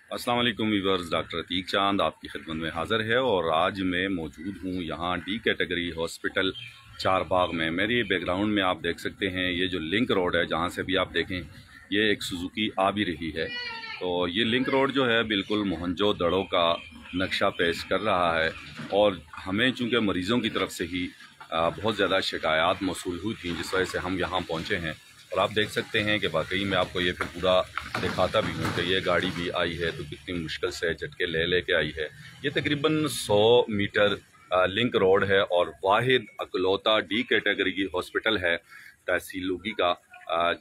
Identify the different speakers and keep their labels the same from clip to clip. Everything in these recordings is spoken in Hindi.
Speaker 1: अस्सलाम वालेकुम वीवर्स, डॉक्टर अतीक चांद आपकी खिदमत में हाज़िर है और आज मैं मौजूद हूँ यहाँ डी कैटेगरी हॉस्पिटल चारबाग में। मेरी बैकग्राउंड में आप देख सकते हैं ये जो लिंक रोड है, जहाँ से भी आप देखें ये एक सुजुकी आ भी रही है। तो ये लिंक रोड जो है बिल्कुल मोहनजो दड़ो का नक्शा पेश कर रहा है और हमें चूँकि मरीज़ों की तरफ से ही बहुत ज़्यादा शिकायत मौसूल हुई थी, जिस वजह से हम यहाँ पहुँचे हैं। और आप देख सकते हैं कि वाकई मैं आपको ये फिर पूरा दिखाता भी हूँ कि ये गाड़ी भी आई है तो कितनी मुश्किल से झटके ले के आई है। ये तकरीबन 100 मीटर लिंक रोड है और वाहिद अकलौता डी कैटेगरी की हॉस्पिटल है तहसील लुगी का,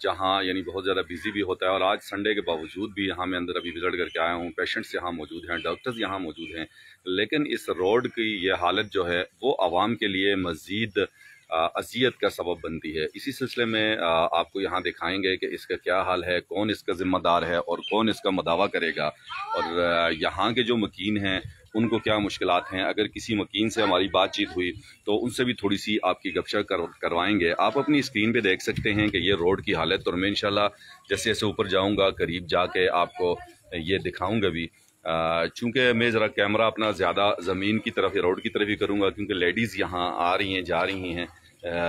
Speaker 1: जहाँ यानी बहुत ज़्यादा बिजी भी होता है। और आज संडे के बावजूद भी यहाँ मैं अंदर अभी विजिट करके आया हूँ, पेशेंट्स यहाँ मौजूद हैं, डॉक्टर्स यहाँ मौजूद हैं, लेकिन इस रोड की ये हालत जो है वो आवाम के लिए मज़ीद अजियत का सबब बनती है। इसी सिलसिले में आपको यहाँ दिखाएंगे कि इसका क्या हाल है, कौन इसका ज़िम्मेदार है और कौन इसका मदावा करेगा, और यहाँ के जो मकीन हैं उनको क्या मुश्किलात हैं। अगर किसी मकीन से हमारी बातचीत हुई तो उनसे भी थोड़ी सी आपकी गपशप करवाएंगे। आप अपनी स्क्रीन पे देख सकते हैं कि ये रोड की हालत, और मैं इंशाल्लाह जैसे जैसे ऊपर जाऊँगा करीब जाके आपको ये दिखाऊँगा भी। चूँकि मैं ज़रा कैमरा अपना ज़्यादा ज़मीन की तरफ या रोड की तरफ ही करूँगा, क्योंकि लेडीज़ यहाँ आ रही हैं जा रही हैं।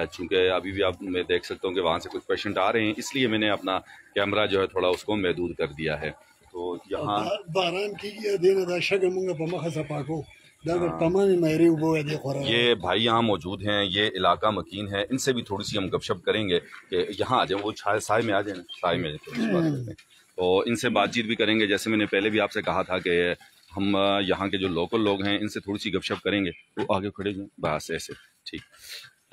Speaker 1: चूँकि अभी भी आप मैं देख सकता हूँ कि वहाँ से कुछ पेशेंट आ रहे हैं, इसलिए मैंने अपना कैमरा जो है थोड़ा उसको महदूद कर दिया है। तो यहाँ ये भाई यहाँ मौजूद हैं, ये इलाका मकीन है, इनसे भी थोड़ी सी हम गपशप करेंगे कि यहाँ आ जाए, वो साय में आ जाए ना, साय में थोड़ी बात करते हैं। तो इनसे बातचीत भी करेंगे, जैसे मैंने पहले भी आपसे कहा था कि हम यहाँ के जो लोकल लोग हैं इनसे थोड़ी सी गपशप करेंगे। तो आगे खड़े जाएं बस ऐसे, ठीक।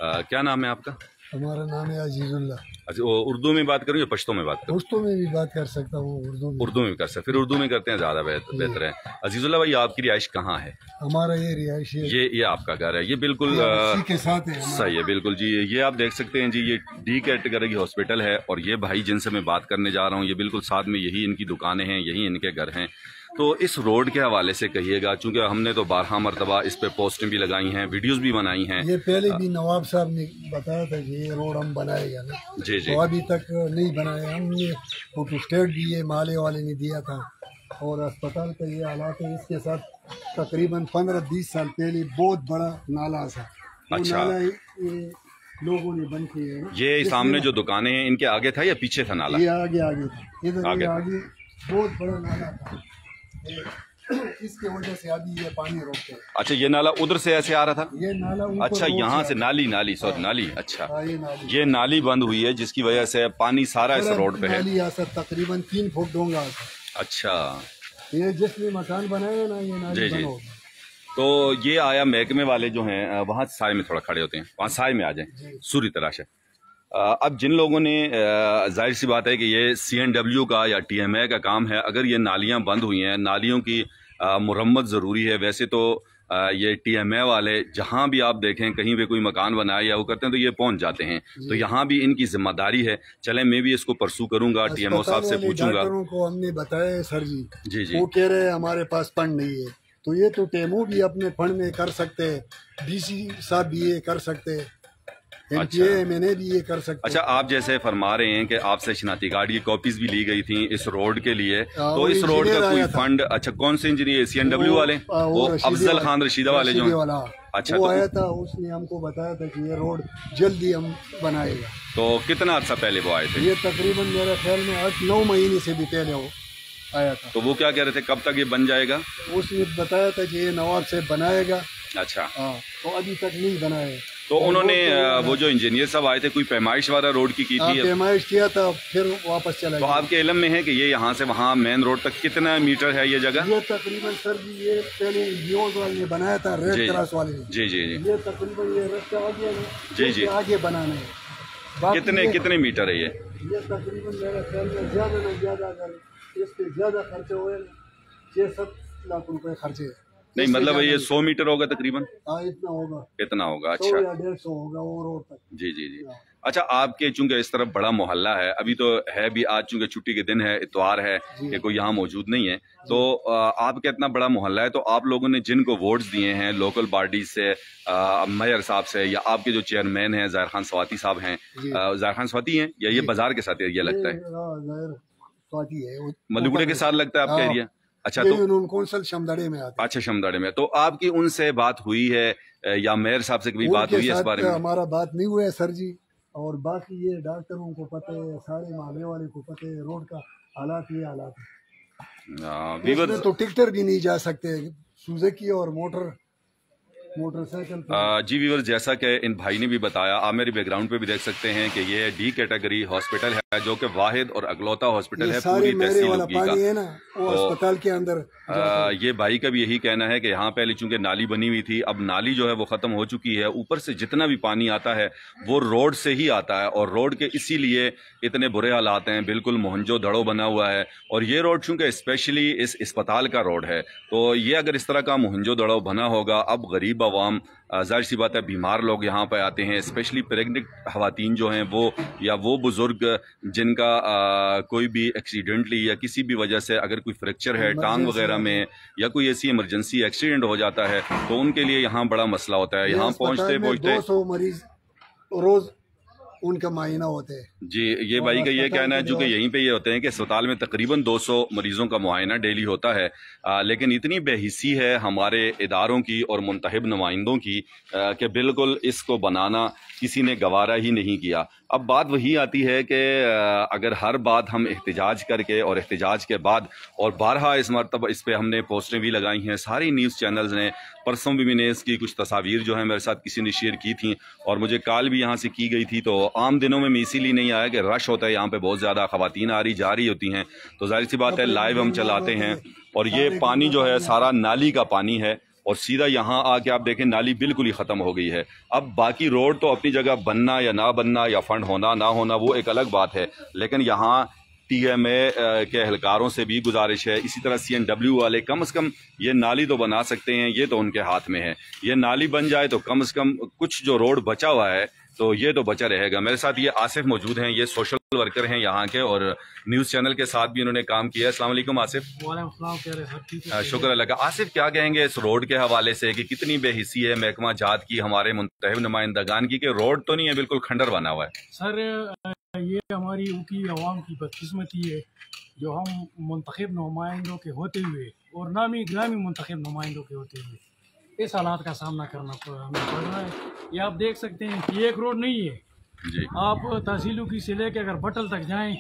Speaker 1: क्या नाम है आपका?
Speaker 2: हमारा नाम है अजीजुल्लाह।
Speaker 1: अच्छा, उर्दू में बात करूँ या पश्तो में बात करूँ?
Speaker 2: पश्तो में भी बात कर सकता हूँ,
Speaker 1: उर्दू में भी कर सकते, फिर उर्दू में करते हैं, ज़्यादा बेहतर है। अजीजुल्लाह भाई, आपकी रिहाइश कहाँ है?
Speaker 2: हमारा ये रिहाइश है,
Speaker 1: ये आपका घर है, ये बिल्कुल
Speaker 2: के साथ है,
Speaker 1: सही है, बिल्कुल जी। ये आप देख सकते हैं जी, ये डी कैटेगरी की हॉस्पिटल है और ये भाई जिनसे मैं बात करने जा रहा हूँ ये बिल्कुल साथ में यही इनकी दुकानें हैं, यही इनके घर हैं। तो इस रोड के हवाले से कहिएगा, चूंकि हमने तो 12 मरतबा इस पे पोस्टें भी लगाई हैं, वीडियोस भी बनाई हैं।
Speaker 2: ये पहले भी नवाब साहब ने बताया था कि ये रोड हम बनाएगा ना,
Speaker 1: जी जी,
Speaker 2: तो अभी तक नहीं बनाया। हमने फोटो स्टेट भी ये माले वाले ने दिया था, और अस्पताल का ये हालात है। इसके साथ तकरीबन 15-20 साल पहले बहुत बड़ा नाला था।
Speaker 1: अच्छा,
Speaker 2: नाला ये लोगों ने बंद किया है।
Speaker 1: ये सामने जो दुकानें हैं इनके आगे था या पीछे था नाला?
Speaker 2: ये आगे था, इधर आगे बहुत बड़ा नाला था, इसके वजह से अभी ये पानी रोकते हैं।
Speaker 1: अच्छा, ये नाला उधर से ऐसे आ रहा था?
Speaker 2: ये नाला
Speaker 1: अच्छा, यहाँ से नाली सॉरी, अच्छा, ये नाली बंद हुई है जिसकी वजह से पानी सारा इस रोड पे है।
Speaker 2: तकरीबन 3 फुट डूंगा।
Speaker 1: अच्छा,
Speaker 2: ये जिसने मकान बनाया ना, ये नाली बंद हो गई।
Speaker 1: तो ये आया महकमे वाले जो हैं वहाँ साय में थोड़ा खड़े होते हैं, वहाँ साय में आ जाएं, सूर्य तलाश है। अब जिन लोगों ने जाहिर सी बात है कि ये CNW का या TMA का काम है, अगर ये नालियाँ बंद हुई हैं, नालियों की मुरम्मत ज़रूरी है। वैसे तो ये TMA वाले जहाँ भी आप देखें कहीं पे कोई मकान बनाए या वो करते हैं तो ये पहुँच जाते हैं, तो यहाँ भी इनकी जिम्मेदारी है। चले, मैं भी इसको परसू करूँगा, TMO साहब से पूछूंगा।
Speaker 2: को हमने बताया सर जी,
Speaker 1: जी,
Speaker 2: वो कह रहे हैं हमारे पास फंड नहीं है, तो ये तो टेमो भी अपने फंड में कर सकते हैं, DC साहब भी ये कर सकते हैं,
Speaker 1: अच्छा,
Speaker 2: मैंने भी ये कर सकते।
Speaker 1: अच्छा, आप जैसे फरमा रहे हैं कि आपसे शनाख्ती कार्ड की कॉपीज भी ली गई थी इस रोड के लिए, तो इस रोड का कोई फंड? अच्छा, कौन से इंजीनियर? CNW वाले, वो अफजल खान रशीदा वाले जो हैं? अच्छा,
Speaker 2: वो आया था, उसने हमको बताया था कि ये रोड जल्दी हम बनाएगा।
Speaker 1: तो कितना अर्सा पहले वो आए थे?
Speaker 2: ये तकरीबन मेरे ख्याल में 8-9 महीने से भी पहले वो आया था।
Speaker 1: तो वो क्या कह रहे थे, कब तक ये बन जाएगा?
Speaker 2: उसने बताया था कि ये नवाब से बनाएगा।
Speaker 1: अच्छा,
Speaker 2: हाँ, तो अभी तक नहीं बनाया।
Speaker 1: तो उन्होंने वो जो इंजीनियर साहब आए थे कोई पैमाइश वाला रोड की थी?
Speaker 2: पैमाइश किया था, फिर वापस चला गया।
Speaker 1: तो आपके इल्म में है कि ये यहाँ से वहाँ मेन रोड तक कितना मीटर है ये जगह?
Speaker 2: ये तकरीबन सर जी, ये पहले NGOs वाले ने बनाया था, रेड क्रॉस वाले ने।
Speaker 1: जी जी जी,
Speaker 2: ये तकरीबन ये रास्ता आगे है,
Speaker 1: जी जी,
Speaker 2: आगे बनाना है।
Speaker 1: कितने मीटर है ये?
Speaker 2: ये तकरीबन मेरे ख्याल में ज्यादा न ज्यादा, अगर इस पे ज्यादा खर्चे हुए 6-7 लाख रुपए खर्चे।
Speaker 1: नहीं, मतलब ये 100 मीटर होगा तकरीबन?
Speaker 2: हाँ, इतना होगा,
Speaker 1: इतना होगा।
Speaker 2: 100
Speaker 1: अच्छा,
Speaker 2: या 150 होगा वो रोड तक।
Speaker 1: जी जी जी। अच्छा, आपके चूंकि इस तरफ बड़ा मोहल्ला है, अभी तो है भी, आज चूंकि छुट्टी के दिन है, इतवार है, कि कोई यहाँ मौजूद नहीं है, तो आपका इतना बड़ा मोहल्ला है, तो आप लोगों ने जिनको वोट्स दिए हैं लोकल बॉडीज से, मेयर साहब से, या आपके जो चेयरमैन हैं ज़ाहिर खान स्वाति साहब हैं, ज़ाहिर खान स्वाति हैं, या ये बाजार के साथ एरिया लगता है? मलुगड़े के साथ लगता है आपका एरिया? अच्छा,
Speaker 2: ये
Speaker 1: तो
Speaker 2: यूनियन कौंसिल शमदड़े में आते हैं।
Speaker 1: अच्छा, शमदाड़े में। तो आपकी उनसे बात हुई है या मेयर साहब से कभी बात
Speaker 2: उनके
Speaker 1: हुई है इस
Speaker 2: साथ
Speaker 1: बारे में?
Speaker 2: हमारा बात नहीं हुआ है सर जी, और बाकी ये डॉक्टरों को पता है, सारे मोहल्ले वाले को पता है, रोड का हालात ये हालात है। इसमें
Speaker 1: वीवर्स,
Speaker 2: तो टिकटर भी नहीं जा सकते, सुजुकी और मोटरसाइकिल पे।
Speaker 1: जी वीवर्स, जैसा कि इन भाई ने भी बताया, आप मेरी बैकग्राउंड पे भी देख सकते हैं कि ये डी कैटेगरी हॉस्पिटल है, जो कि वाहिद और अगलौता हॉस्पिटल है पूरी तहसील
Speaker 2: वाला
Speaker 1: उगी
Speaker 2: पानी
Speaker 1: का।
Speaker 2: है ना, वो
Speaker 1: तो
Speaker 2: अस्पताल के अंदर
Speaker 1: ये भाई का भी यही कहना है कि यहाँ पहले चूंकि नाली बनी हुई थी, अब नाली जो है वो खत्म हो चुकी है। ऊपर से जितना भी पानी आता है वो रोड से ही आता है, और रोड के इसीलिए इतने बुरे हालात हैं, बिल्कुल मोहनजो दड़ो बना हुआ है। और ये रोड चूंकि स्पेशली इस अस्पताल का रोड है, तो ये अगर इस तरह का मोहनजो दड़ो बना होगा, अब गरीब आवाम, जाहिर सी बात है, बीमार लोग यहाँ पे आते हैं, स्पेशली प्रेग्नेंट खवातीन जो हैं वो, या वो बुजुर्ग जिनका कोई भी एक्सीडेंटली या किसी भी वजह से अगर कोई फ्रैक्चर है टांग वगैरह में, या कोई ऐसी इमरजेंसी एक्सीडेंट हो जाता है, तो उनके लिए यहाँ बड़ा मसला होता है। यहाँ पहुँचते
Speaker 2: 200 मरीज रोज उनका मायना होते हैं।
Speaker 1: जी, ये भाई का ये कहना है, चूंकि यहीं पे ये होते हैं कि अस्पताल में तकरीबन 200 मरीजों का मुआयना डेली होता है, लेकिन इतनी बेहिसी है हमारे इदारों की और मुंतखब नुमाइंदों की कि बिल्कुल इसको बनाना किसी ने गवारा ही नहीं किया। अब बात वही आती है कि अगर हर बात हम एहतजाज करके और एहतजाज के बाद, और बारहा इस मरतबा इस पर हमने पोस्टें भी लगाई हैं, सारी न्यूज़ चैनल्स ने, परसों भी मैंने इसकी कुछ तस्वीर जो है मेरे साथ किसी ने शेयर की थी, और मुझे कॉल भी यहाँ से की गई थी। तो आम दिनों में मैं इसीलिए नहीं आया कि रश होता है यहाँ पे, बहुत ज़्यादा ख़वातीन आ रही जा रही होती हैं, तो जाहिर सी बात है लाइव हम चलाते हैं, और ये पानी जो है सारा नाली का पानी है, और सीधा यहाँ आके आप देखें नाली बिल्कुल ही ख़त्म हो गई है। अब बाकी रोड तो अपनी जगह बनना या ना बनना, या फंड होना ना होना, वो एक अलग बात है, लेकिन यहाँ TMA के एहलकारों से भी गुजारिश है, इसी तरह CNW वाले, कम से कम ये नाली तो बना सकते हैं, ये तो उनके हाथ में है। ये नाली बन जाए तो कम से कम कुछ जो रोड बचा हुआ है तो ये तो बचा रहेगा। मेरे साथ ये आसिफ मौजूद हैं, ये सोशल वर्कर हैं यहाँ के, और न्यूज़ चैनल के साथ भी उन्होंने काम किया है। अस्सलाम वालेकुम आसिफ। शुक्र अल्लाह का। आसिफ, क्या कहेंगे इस रोड के हवाले से कि कितनी बेहिसी है महकमा जात की, हमारे मुंतखब नुमाइंदगान की, कि रोड तो नहीं है, बिल्कुल खंडर बना हुआ है।
Speaker 3: सर, ये हमारी उनकी आवाम की बदकिस्मती है, जो हम मुंतखब नुमाइंदों के होते हुए और नामी ग्रामी मुंतखब नुमाइंदों के होते हुए इस हालात का सामना करना हमें पड़ रहा है। ये आप देख सकते हैं कि एक रोड नहीं है
Speaker 1: जी।
Speaker 3: आप तहसीलों की से लेकर अगर बटल तक जाएं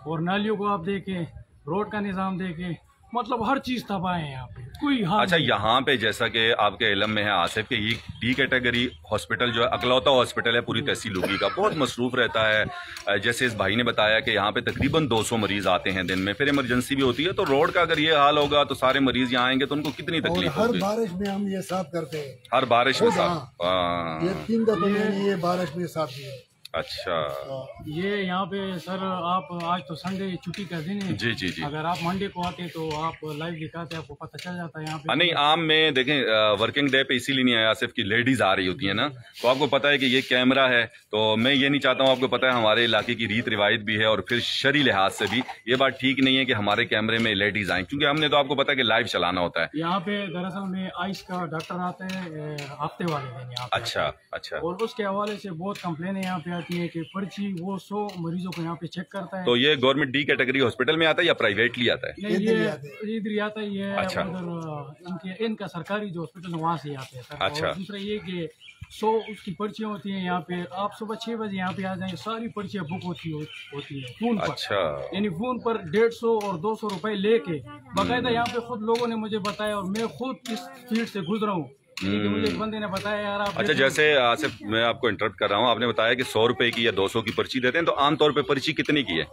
Speaker 3: और नालियों को आप देखें, रोड का निज़ाम देखें, मतलब हर चीज़ तबाह है यहाँ पे, कोई हाल
Speaker 1: अच्छा,
Speaker 3: नहीं।
Speaker 1: यहाँ पे जैसा कि आपके इल्म में है आसिफ, कि ये D कैटेगरी हॉस्पिटल जो है अकलौता हॉस्पिटल है पूरी तहसील उगी का, बहुत मसरूफ रहता है। जैसे इस भाई ने बताया कि यहाँ पे तकरीबन 200 मरीज आते हैं दिन में, फिर इमरजेंसी भी होती है, तो रोड का अगर ये हाल होगा तो सारे मरीज यहाँ आएंगे तो उनको कितनी तकलीफ
Speaker 2: हर
Speaker 1: होगी।
Speaker 2: बारिश में हम ये साफ करते हैं,
Speaker 1: हर बारिश में साफ।
Speaker 2: ये 3 दफे मैंने ये बारिश में साफ किया है।
Speaker 1: अच्छा,
Speaker 3: ये यहाँ पे सर, आप आज तो संडे छुट्टी का दिन है,
Speaker 1: जी जी जी।
Speaker 3: अगर आप मंडे को आते तो आप लाइव दिखाते, आपको पता चल जाता है यहाँ पे।
Speaker 1: नहीं, आम में देखें वर्किंग डे पे इसीलिए नहीं आया सिर्फ कि लेडीज आ रही होती है ना, तो आपको पता है कि ये कैमरा है, तो मैं ये नहीं चाहता हूँ, आपको पता है हमारे इलाके की रीत रिवायत भी है, और फिर शरी लिहाज से भी ये बात ठीक नहीं है कि हमारे कैमरे में लेडीज आए, क्योंकि हमने तो आपको पता है कि लाइव चलाना होता है।
Speaker 3: यहाँ पे दरअसल में आइस का डॉक्टर आते हैं हफ्ते वाले दिन यहाँ पे।
Speaker 1: अच्छा अच्छा।
Speaker 3: और उसके हवाले से बहुत कंप्लेनें यहाँ पे आती है कि पर्ची वो 100 मरीजों को यहाँ पे चेक करता है।
Speaker 1: तो ये गवर्नमेंट D कैटेगरी हॉस्पिटल में आता है या प्राइवेटली आता है?
Speaker 3: नहीं, ये इधर ही आता है, ये
Speaker 1: अच्छा।
Speaker 3: उधर इनका सरकारी जो हॉस्पिटल है वहाँ से आते हैं।
Speaker 1: अच्छा।
Speaker 3: और दूसरा ये कि 100 उसकी पर्चियाँ होती हैं यहाँ पे, आप सुबह 6 बजे यहाँ पे आ जाएंगे, सारी पर्चियाँ बुक होती है फोन पर।
Speaker 1: अच्छा।
Speaker 3: यानी फोन पर 150 और 200 रुपए लेके बाकायदा यहाँ पे खुद लोगों ने मुझे बताया, और मैं खुद इस फील्ड से गुजरा हूँ, मुझे एक बंदे ने बताया यार आप।
Speaker 1: अच्छा, जैसे आसिफ मैं आपको इंटरप्ट कर रहा हूँ, आपने बताया कि 100 रुपए की या 200 की पर्ची देते हैं, तो आमतौर पे पर्ची कितनी की है?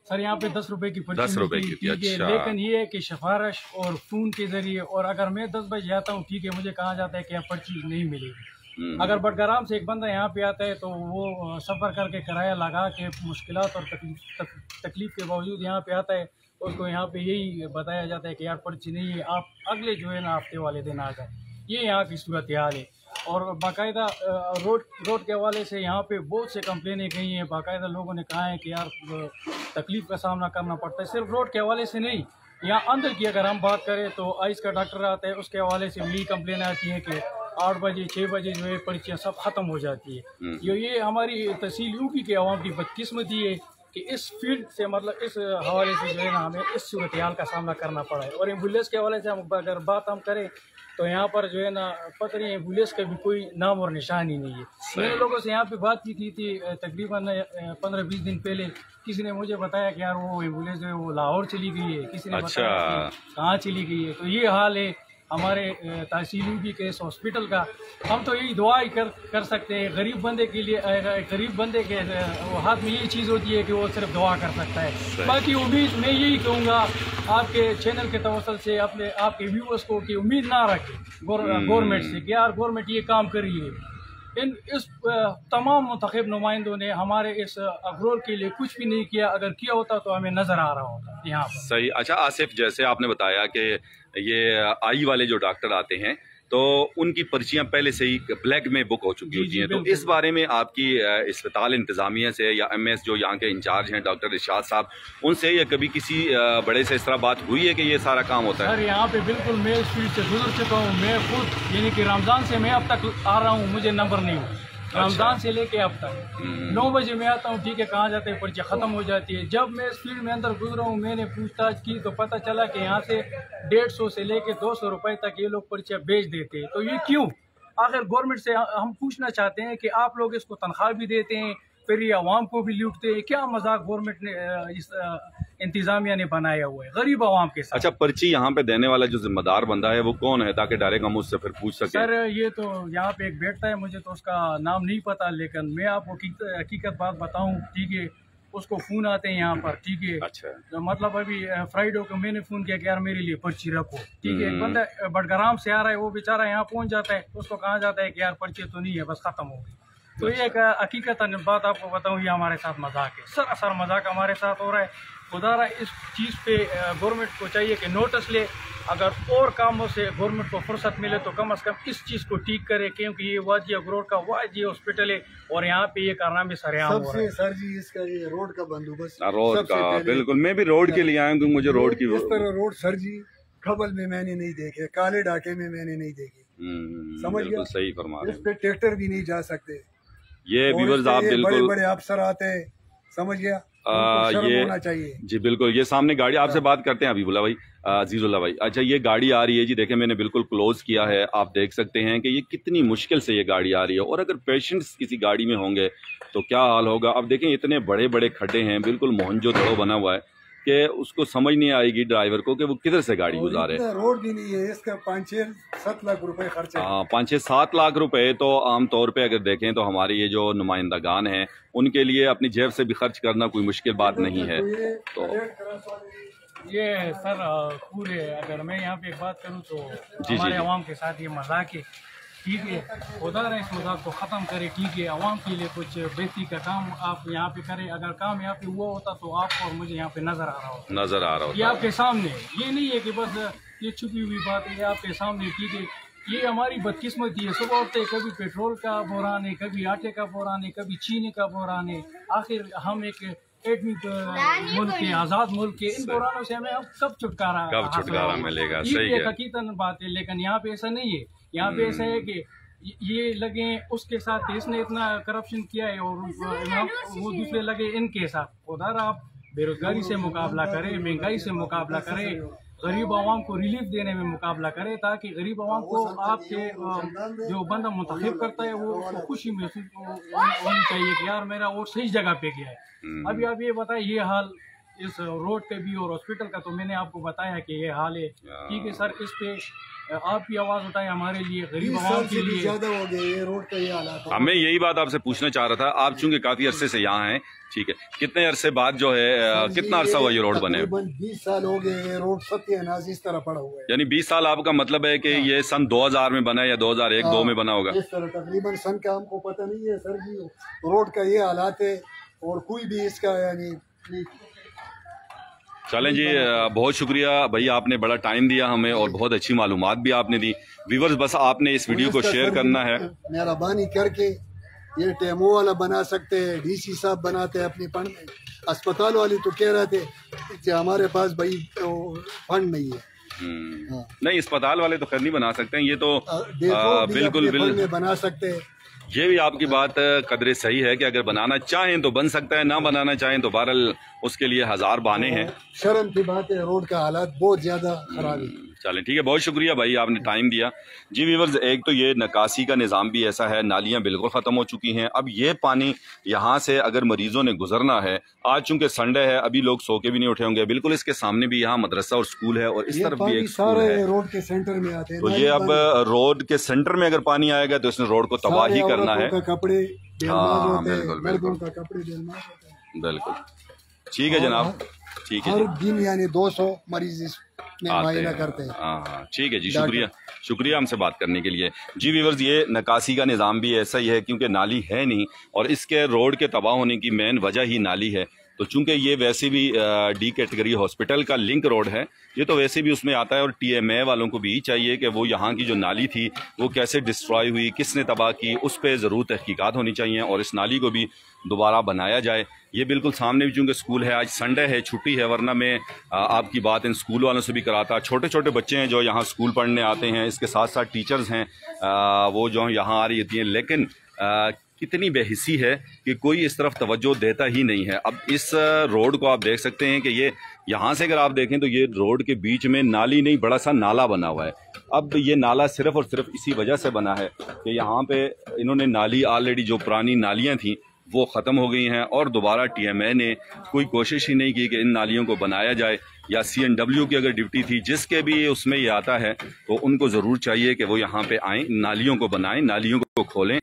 Speaker 3: सर यहाँ पे 10 रुपए की पर्ची
Speaker 1: 10 रुपए की थी। अच्छा।
Speaker 3: लेकिन ये है कि सिफारिश और फोन के जरिए, और अगर मैं 10 बजे आता हूँ, ठीक है, मुझे कहा जाता है कि यहाँ पर्ची नहीं मिलेगी। अगर बडगराम से एक बंदा यहाँ पे आता है तो वो सफ़र करके किराया लगा के मुश्किलात और तकलीफ के बावजूद यहाँ पे आता है, उसको यहाँ पे यही बताया जाता है कि यार पर्ची नहीं है, आप अगले जो है ना हफ्ते वाले दिन आ जाए। ये यहाँ की सूरत हाल है। और बाकायदा रोड के हवाले से यहाँ पे बहुत से कंप्लेनें गई हैं, बाकायदा लोगों ने कहा है कि यार तकलीफ़ का सामना करना पड़ता है, सिर्फ रोड के हवाले से नहीं, यहाँ अंदर की अगर हम बात करें तो आइस का डॉक्टर आता है, उसके हवाले से भी कंप्लेन आती है कि 8 बजे 6 बजे जो है पर्चियाँ सब ख़त्म हो जाती है। ये हमारी तहसील यूपी के अवाम की बदकिस्मती है कि इस फील्ड से मतलब इस हवाले से जो है ना हमें इस सूरत हाल का सामना करना पड़ा है। और एम्बुलेंस के हवाले से हम अगर बात हम करें तो यहाँ पर जो है ना पता नहीं एम्बुलेंस का भी कोई नाम और निशान ही नहीं है। मैंने लोगों से यहाँ पे बात की थी तकरीबन 15-20 दिन पहले। किसी ने मुझे बताया कि यार वो एम्बुलेंस जो है वो लाहौर चली गई है, किसी ने बताया कि कहाँ चली गई है। तो ये हाल है हमारे तहसील के इस हॉस्पिटल का। हम तो यही दुआ ही कर सकते हैं गरीब बंदे के लिए। गरीब बंदे के हाथ में यही चीज़ होती है कि वो सिर्फ दुआ कर सकता है। बाकी उम्मीद मैं यही कहूँगा आपके चैनल के तवसल से अपने आपके व्यूअर्स को कि उम्मीद ना रखें गवर्नमेंट से कि यार गवर्नमेंट ये काम कर रही है। इस तमाम मुंतखब नुमाइंदों ने हमारे इस अखरोल के लिए कुछ भी नहीं किया। अगर किया होता तो हमें नज़र आ रहा होता यहाँ पर।
Speaker 1: सही। अच्छा आसिफ, जैसे आपने बताया कि ये आई वाले जो डॉक्टर आते हैं तो उनकी पर्चियां पहले से ही ब्लैक में बुक हो चुकी होती हैं, तो इस बारे में आपकी अस्पताल इंतजामिया से या एमएस जो यहाँ के इंचार्ज हैं डॉक्टर इरशाद साहब, उनसे या कभी किसी बड़े से इस तरह बात हुई है कि ये सारा काम होता है?
Speaker 3: सर यहाँ पे बिल्कुल मैं इस फील्ड से गुजर चुका हूँ। मैं खुद यानी कि रमज़ान से मैं अब तक आ रहा हूँ, मुझे नंबर नहीं हुआ। रमज़ान से लेके अब तक 9 बजे मैं आता हूँ, ठीक है, कहाँ जाते हैं, पर्ची ख़त्म हो जाती है। जब मैं इस फील्ड में अंदर गुजरा हूँ, मैंने पूछताछ की तो पता चला कि यहाँ से 150 से लेके 200 रुपए तक ये लोग पर्चियाँ बेच देते हैं। तो ये क्यों? आखिर गवर्नमेंट से हम पूछना चाहते हैं कि आप लोग इसको तनख्वाह भी देते हैं, फिर ये आवाम को भी लूटते हैं। क्या मजाक गवर्नमेंट ने इस इंतजामिया ने बनाया हुआ है गरीब आवाम के साथ।
Speaker 1: अच्छा, पर्ची यहाँ पे देने वाला जो जिम्मेदार बंदा है वो कौन है, ताकि डायरेक्ट हम उससे फिर पूछ सकें?
Speaker 3: सर ये तो यहाँ पे एक बैठता है, मुझे तो उसका नाम नहीं पता, लेकिन मैं आपको हकीकत बात बताऊँ, ठीक है, उसको फ़ोन आते हैं यहाँ पर, ठीक है।
Speaker 1: अच्छा।
Speaker 3: तो मतलब अभी फ्राइडे को मैंने फ़ोन किया कि यार मेरे लिए पर्ची रखो, ठीक है। एक बंदा बडगराम से आ रहा है, वो बेचारा यहाँ पहुँच जाता है, उसको कहा जाता है कि यार पर्ची तो नहीं है, बस ख़त्म हो गई। तो ये एक हकीकत बात आपको बताऊँ, ये हमारे साथ मजाक है, सरासर मजाक हमारे साथ हो रहा है। खुदारा इस चीज़ पे गवर्नमेंट को चाहिए कि नोटिस ले। अगर और कामों से गवर्नमेंट को फुर्सत मिले तो कम से कम इस चीज़ को ठीक करे, क्योंकि ये वाजी अखरोल का वाजी हॉस्पिटल है और यहाँ पे ये कारनामे सरेआम हो रहे हैं।
Speaker 2: सर जी इसका ये रोड का बंदोबस्त,
Speaker 1: रोड का बिल्कुल, मैं भी रोड के लिए आया हूँ, मुझे रोड की
Speaker 2: इस तरह रोड सर जी खबल में मैंने नहीं देखे, काले डाके में मैंने नहीं देखे। समझ गया?
Speaker 1: सही फरमा रहे हैं।
Speaker 2: इस पे ट्रैक्टर भी नहीं जा सकते।
Speaker 1: ये व्यूअर्स आप बिल्कुल
Speaker 2: बड़े बड़े अफसर आते हैं, समझ गया,
Speaker 1: ये
Speaker 2: होना चाहिए।
Speaker 1: जी बिल्कुल, ये सामने गाड़ी, आपसे बात करते हैं हबीबुल्लाह भाई, अजीजुल्लाह भाई। अच्छा, ये गाड़ी आ रही है जी, देखें मैंने बिल्कुल क्लोज किया है, आप देख सकते हैं कि ये कितनी मुश्किल से ये गाड़ी आ रही है। और अगर पेशेंट्स किसी गाड़ी में होंगे तो क्या हाल होगा। अब देखें इतने बड़े बड़े खड्डे हैं, बिल्कुल मोहनजोदड़ो बना हुआ है कि उसको समझ नहीं आएगी ड्राइवर को कि वो किधर से गाड़ी गुजारे।
Speaker 2: रोड भी नहीं है, इसका 5-6-7 लाख रुपए खर्च है।
Speaker 1: 5-6-7 लाख रुपए तो आमतौर पे अगर देखें तो हमारे ये जो नुमाइंदगान हैं उनके लिए अपनी जेब से भी खर्च करना कोई मुश्किल बात नहीं है। तो
Speaker 3: ये सर पूरे, अगर मैं यहाँ पे एक बात करूँ तो हमारे अवाम के साथ ये मजाक है, ठीक है। खुदा रहे इस मजाक को ख़त्म करे, ठीक है। अवाम के लिए कुछ बेहतरी का काम आप यहाँ पे करें। अगर काम यहाँ पे हुआ होता तो आपको और मुझे यहाँ पे नजर आ रहा होता। ये आपके सामने, ये नहीं है कि बस ये छुपी हुई बात है, ये आपके सामने, ठीक है। ये हमारी बदकिस्मती है, सुबह उठते कभी पेट्रोल का बहरान है, कभी आटे का बहरान है, कभी चीनी का बहरान है। आखिर हम एक एटमी मुल्क के, आज़ाद मुल्क के, इन बहरानों से हमें अब कब छुटकारा
Speaker 1: मिलेगा?
Speaker 3: सही है, हकीकतन बात है। लेकिन यहाँ पे ऐसा नहीं है, यहाँ पे ऐसा है कि ये लगे उसके साथ, इसने इतना करप्शन किया है और वो दूसरे लगे इनके साथ। उधर आप बेरोजगारी से मुकाबला करें, महंगाई से मुकाबला करें, गरीब आवाम को रिलीफ देने में मुकाबला करें, ताकि गरीब आवाम को आपके जो बंदा मुंतखब करता है वो उसको खुशी महसूस होनी चाहिए कि यार मेरा वोट सही जगह पे गया है। अभी आप ये बताएं, ये हाल इस रोड पे भी और हॉस्पिटल का तो मैंने आपको बताया कि ये हाल है, ठीक है सर। इस पे आप भी आवाज उठाएं हमारे लिए, गरीब आवाम के लिए।
Speaker 2: ज्यादा हो गए ये रोड का ये हालात।
Speaker 1: हमें यही बात आपसे पूछना चाह रहा था, आप चूंकि काफी अरसे से यहाँ हैं, ठीक है, कितने अरसे बाद जो है, कितना अरसा हुआ ये रोड बने?
Speaker 2: 20 साल हो गए ये रोड सत्यानाश इस तरह पड़ा हुआ है।
Speaker 1: यानी 20 साल आपका मतलब है कि ये सन 2000 में बना या 2001-2 में बना होगा?
Speaker 2: इस तरह तकरीबन सन का हमको पता नहीं है सर जी। रोड का ये हालात है और कोई भी इसका यानी।
Speaker 1: चलें जी, बहुत शुक्रिया भैया, आपने बड़ा टाइम दिया हमें और बहुत अच्छी मालूमात भी आपने दी। व्यूअर्स, बस आपने इस वीडियो को शेयर करना है।
Speaker 2: मेहरबानी करके ये टेमो वाला बना सकते हैं, डीसी साहब बनाते हैं अपनी फंड में। अस्पताल वाली तो कह रहे थे कि हमारे पास भाई फंड नहीं है। नहीं,
Speaker 1: अस्पताल वाले तो खैर नहीं बना सकते हैं, ये तो बिल्कुल
Speaker 2: में बना सकते हैं।
Speaker 1: ये भी आपकी बात कदरे सही है कि अगर बनाना चाहें तो बन सकता है, ना बनाना चाहें तो बहरहाल उसके लिए हजार बहाने हैं।
Speaker 2: शर्म की बात है, रोड का हालात बहुत ज्यादा खराब है।
Speaker 1: चलें ठीक है, बहुत शुक्रिया भाई, आपने टाइम दिया। जी व्यूअर्स, एक तो ये निकासी का निज़ाम भी ऐसा है, नालियाँ बिल्कुल ख़त्म हो चुकी हैं। अब ये पानी यहाँ से अगर मरीजों ने गुजरना है, आज चूंकि संडे है, अभी लोग सो के भी नहीं उठे होंगे, बिल्कुल इसके सामने भी यहाँ मदरसा और स्कूल है और इस तरफ भी एक स्कूल है।
Speaker 2: रोड के सेंटर में आते हैं,
Speaker 1: तो ये अब रोड के सेंटर में अगर पानी आएगा तो इसने रोड को तबाह ही करना है।
Speaker 2: कपड़े
Speaker 1: बिल्कुल बिल्कुल बिल्कुल, ठीक है जनाब, ठीक है।
Speaker 2: हर दिन यानी 200 मरीज मुआयना करते हैं।
Speaker 1: हाँ ठीक है जी, शुक्रिया शुक्रिया हमसे बात करने के लिए। जी व्यूअर्स, ये निकासी का निज़ाम भी ऐसा ही है क्योंकि नाली है नहीं और इसके रोड के तबाह होने की मेन वजह ही नाली है। तो चूंकि ये वैसे भी डी कैटेगरी हॉस्पिटल का लिंक रोड है, ये तो वैसे भी उसमें आता है और TMA वालों को भी चाहिए कि वो यहाँ की जो नाली थी वो कैसे डिस्ट्रॉय हुई, किसने तबाह की, उस पर ज़रूर तहकीकात होनी चाहिए और इस नाली को भी दोबारा बनाया जाए। ये बिल्कुल सामने भी चूँकि स्कूल है, आज संडे है, छुट्टी है, वरना मैं आपकी बात इन स्कूल वालों से भी कराता। छोटे छोटे बच्चे हैं जो यहाँ स्कूल पढ़ने आते हैं, इसके साथ साथ टीचर्स हैं वो जो यहाँ आ रही होती हैं, लेकिन कितनी बेहिसी है कि कोई इस तरफ तवज्जो देता ही नहीं है। अब इस रोड को आप देख सकते हैं कि ये यहाँ से अगर आप देखें तो ये रोड के बीच में नाली नहीं, बड़ा सा नाला बना हुआ है। अब ये नाला सिर्फ और सिर्फ इसी वजह से बना है कि यहाँ पे इन्होंने नाली ऑलरेडी जो पुरानी नालियाँ थी वो ख़त्म हो गई हैं और दोबारा TMA ने कोई कोशिश ही नहीं की कि इन नालियों को बनाया जाए, या CNW की अगर ड्यूटी थी जिसके भी उसमें ये आता है तो उनको ज़रूर चाहिए कि वो यहाँ पे आएँ, नालियों को बनाएं, नालियों को खोलें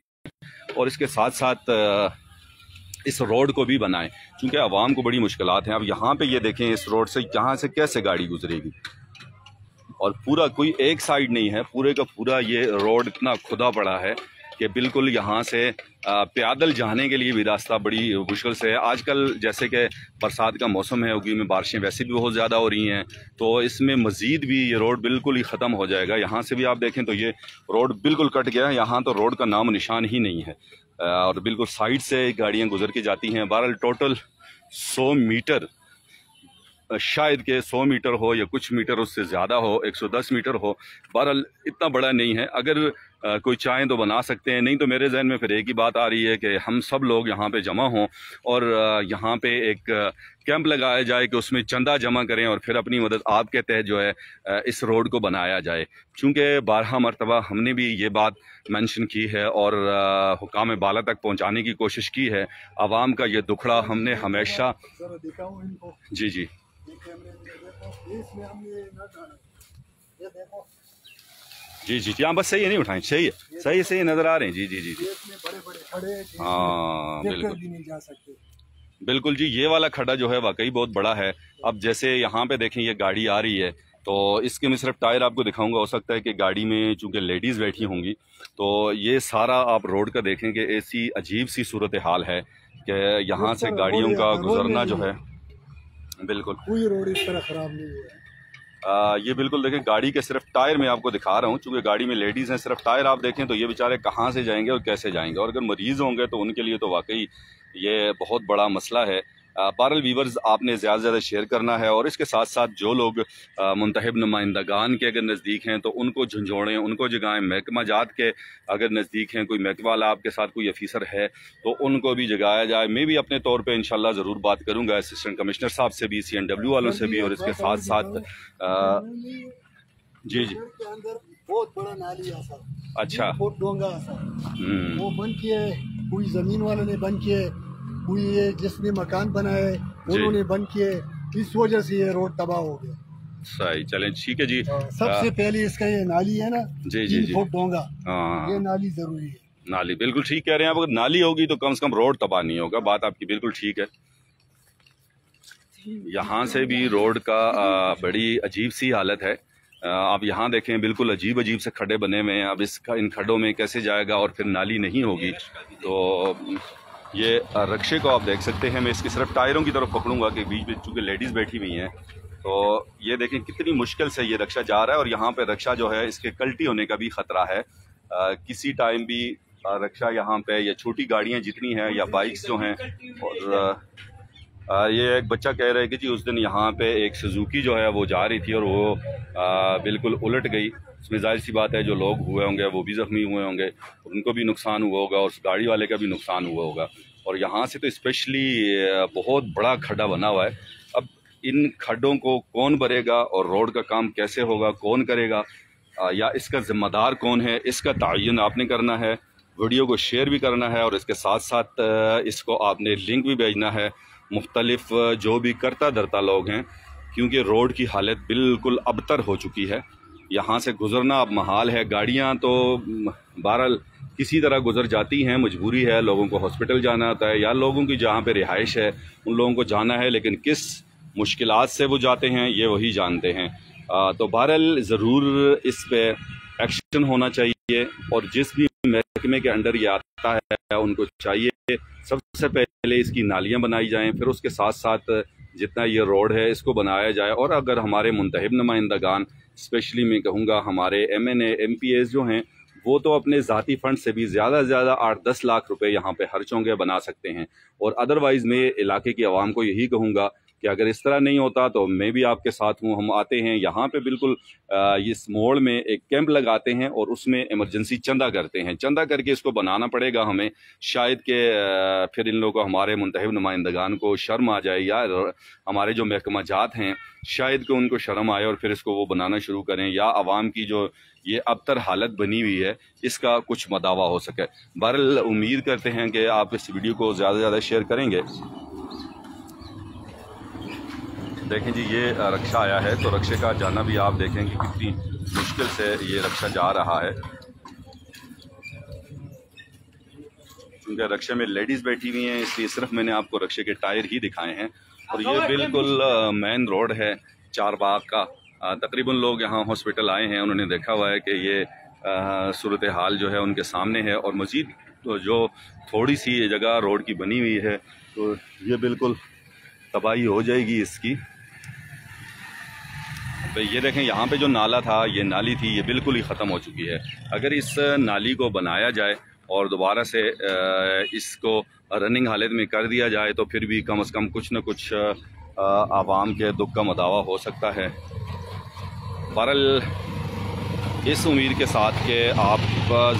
Speaker 1: और इसके साथ साथ इस रोड को भी बनाएं क्योंकि आवाम को बड़ी मुश्किलात हैं। अब यहाँ पे ये देखें, इस रोड से यहाँ से कैसे गाड़ी गुजरेगी और पूरा कोई एक साइड नहीं है, पूरे का पूरा ये रोड इतना खुदा पड़ा है कि बिल्कुल यहाँ से पैदल जाने के लिए भी रास्ता बड़ी मुश्किल से है। आजकल जैसे कि बरसात का मौसम है, उगी में बारिशें वैसे भी बहुत ज़्यादा हो रही हैं, तो इसमें मज़ीद भी ये रोड बिल्कुल ही ख़त्म हो जाएगा। यहाँ से भी आप देखें तो ये रोड बिल्कुल कट गया है, यहाँ तो रोड का नाम निशान ही नहीं है और बिल्कुल साइड से गाड़ियाँ गुजर के जाती हैं। बहरहाल टोटल 100 मीटर, शायद के 100 मीटर हो या कुछ मीटर उससे ज़्यादा हो, 110 मीटर हो, बहरहाल इतना बड़ा नहीं है। अगर कोई चाहें तो बना सकते हैं, नहीं तो मेरे जहन में फिर एक ही बात आ रही है कि हम सब लोग यहाँ पे जमा हों और यहाँ पे एक कैंप लगाया जाए कि उसमें चंदा जमा करें और फिर अपनी मदद आपके तहत जो है इस रोड को बनाया जाए। चूँकि 12 मरतबा हमने भी ये बात मेंशन की है और हुकाम बाला तक पहुँचाने की कोशिश की है। आवाम का ये दुखड़ा हमने हमेशा जी जी जी जी जी हाँ, बस सही है, नहीं उठाएं, सही है, सही सही नजर आ रहे हैं। जी जी जी जी हाँ बिल्कुल बिल्कुल जी, ये वाला खड्डा जो है वाकई बहुत बड़ा है। अब जैसे यहाँ पे देखें ये गाड़ी आ रही है तो इसके मैं सिर्फ टायर आपको दिखाऊंगा, हो सकता है कि गाड़ी में चूंकि लेडीज़ बैठी होंगी तो ये सारा आप रोड का देखें कि ऐसी अजीब सी सूरत हाल है कि यहाँ से गाड़ियों का गुजरना जो है बिल्कुल
Speaker 2: कोई रोड इस तरह खराब नहीं है।
Speaker 1: ये बिल्कुल देखें, गाड़ी के सिर्फ टायर मैं आपको दिखा रहा हूँ, चूँकि गाड़ी में लेडीज़ हैं, सिर्फ टायर आप देखें तो ये बेचारे कहाँ से जाएंगे और कैसे जाएंगे, और अगर मरीज़ होंगे तो उनके लिए तो वाकई ये बहुत बड़ा मसला है। बहरहाल वीवर्स, आपने ज़्यादा से ज़्यादा शेयर करना है और इसके साथ साथ जो लोग मुंतखब नुमाइंदगान के अगर नज़दीक हैं तो उनको झंझोड़ें, उनको जगाएँ। महकमा जात के अगर नज़दीक हैं, कोई महकमा वाला आपके साथ कोई अफीसर है तो उनको भी जगाया जाए। मैं भी अपने तौर पे इंशाल्लाह ज़रूर बात करूँगा असिस्टेंट कमिश्नर साहब से भी, CNW वालों से भी, और इसके साथ साथ जी जी
Speaker 2: बहुत बड़ा नाली है सर,
Speaker 1: अच्छा
Speaker 2: बहुत डोंगा है सर, वो बन किए, कोई ज़मीन वाले ने बन किए, कोई ये जिसने मकान बनाए उन्होंने बन किए, इस वजह से ये रोड तबाह हो गया।
Speaker 1: सही, चलें ठीक है जी।
Speaker 2: सबसे पहले इसका ये नाली है ना,
Speaker 1: जी जी जी
Speaker 2: डोंगा, ये नाली जरूरी है।
Speaker 1: नाली बिल्कुल ठीक कह रहे हैं आप, अगर नाली होगी तो कम से कम रोड तबाह नहीं होगा, बात आपकी बिल्कुल ठीक है। यहाँ से भी रोड का बड़ी अजीब सी हालत है। आप यहाँ देखें, बिल्कुल अजीब अजीब से खड्डे बने हुए हैं। अब इन खड्डों में कैसे जाएगा, और फिर नाली नहीं होगी तो ये रक्शे को आप देख सकते हैं। मैं इसकी सिर्फ टायरों की तरफ पकड़ूंगा कि बीच में चूँकि लेडीज़ बैठी हुई हैं तो ये देखें कितनी मुश्किल से ये रक्षा जा रहा है, और यहाँ पे रक्षा जो है इसके कल्टी होने का भी ख़तरा है। किसी टाइम भी रक्षा यहाँ पे, या छोटी गाड़ियाँ जितनी हैं या बाइक्स जो हैं, और ये एक बच्चा कह रहा है कि जी उस दिन यहाँ पे एक सुजुकी जो है वो जा रही थी और वो बिल्कुल उलट गई। उसमें जाहिर सी बात है जो लोग हुए होंगे वो भी ज़ख्मी हुए होंगे, उनको भी नुकसान हुआ होगा और उस गाड़ी वाले का भी नुकसान हुआ होगा। और यहाँ से तो स्पेशली बहुत बड़ा खड्डा बना हुआ है। अब इन खड्डों को कौन भरेगा और रोड का काम कैसे होगा, कौन करेगा, या इसका ज़िम्मेदार कौन है, इसका तयन आपने करना है। वीडियो को शेयर भी करना है और इसके साथ साथ इसको आपने लिंक भी भेजना है मुख्तलिफ जो भी करता धरता लोग हैं, क्योंकि रोड की हालत बिल्कुल अबतर हो चुकी है। यहाँ से गुज़रना अब महाल है। गाड़ियाँ तो बहरहाल किसी तरह गुज़र जाती हैं, मजबूरी है, लोगों को हॉस्पिटल जाना होता है या लोगों की जहाँ पे रिहाइश है उन लोगों को जाना है, लेकिन किस मुश्किलात से वो जाते हैं ये वही जानते हैं। तो बहरहाल ज़रूर इस पे एक्शन होना चाहिए और जिस भी महकमे के अंडर ये आता है उनको चाहिए सबसे पहले इसकी नालियाँ बनाई जाएँ, फिर उसके साथ साथ जितना ये रोड है इसको बनाया जाए। और अगर हमारे मुंतहिब नुमाइंदगान, स्पेशली मैं कहूँगा हमारे MNA MPAs जो हैं, वो तो अपने ज़ाती फ़ंड से भी ज़्यादा से ज़्यादा 8-10 लाख रुपए यहाँ पे खर्च होंगे, बना सकते हैं। और अदरवाइज़ मैं इलाके की आवाम को यही कहूँगा कि अगर इस तरह नहीं होता तो मैं भी आपके साथ हूँ। हम आते हैं यहाँ पे बिल्कुल इस मोड़ में एक कैंप लगाते हैं और उसमें इमरजेंसी चंदा करते हैं। चंदा करके इसको बनाना पड़ेगा हमें, शायद कि फिर इन लोगों को, हमारे मुंतहिब नुमाइंदगान को शर्म आ जाए या हमारे जो महकमा जात हैं शायद कि उनको शर्म आए और फिर इसको वो बनाना शुरू करें, या आवाम की जो ये अबतर हालत बनी हुई है इसका कुछ मदावा हो सके। बहरहाल उम्मीद करते हैं कि आप इस वीडियो को ज़्यादा से ज़्यादा शेयर करेंगे। देखें जी ये रक्षा आया है तो रक्षे का जाना भी आप देखें कि कितनी मुश्किल से ये रक्षा जा रहा है, क्योंकि रक्षे में लेडीज़ बैठी हुई हैं इसलिए सिर्फ मैंने आपको रक्षे के टायर ही दिखाए हैं। और ये बिल्कुल मेन रोड है चारबाग का। तकरीबन लोग यहाँ हॉस्पिटल आए हैं, उन्होंने देखा हुआ है कि ये सूरत हाल जो है उनके सामने है। और मज़ीद तो जो थोड़ी सी ये जगह रोड की बनी हुई है तो ये बिल्कुल तबाही हो जाएगी इसकी। तो ये देखें यहाँ पे जो नाला था, ये नाली थी, ये बिल्कुल ही ख़त्म हो चुकी है। अगर इस नाली को बनाया जाए और दोबारा से इसको रनिंग हालत में कर दिया जाए तो फिर भी कम से कम कुछ न कुछ आवाम के दुख का मदावा हो सकता है। बहरहाल इस उम्मीद के साथ कि आप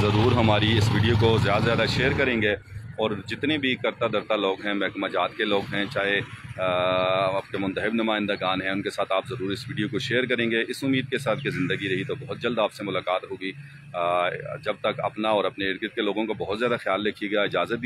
Speaker 1: ज़रूर हमारी इस वीडियो को ज़्यादा से ज़्यादा शेयर करेंगे और जितने भी करता धरता लोग हैं, महकमा जात के लोग हैं, चाहे आपके मुंतहिब नुमाइंदगान हैं, उनके साथ आप ज़रूर इस वीडियो को शेयर करेंगे इस उम्मीद के साथ कि ज़िंदगी रही तो बहुत जल्द आपसे मुलाकात होगी। जब तक अपना और अपने इर्द गिर्द के लोगों को बहुत ज़्यादा ख्याल रखिएगा। इजाज़त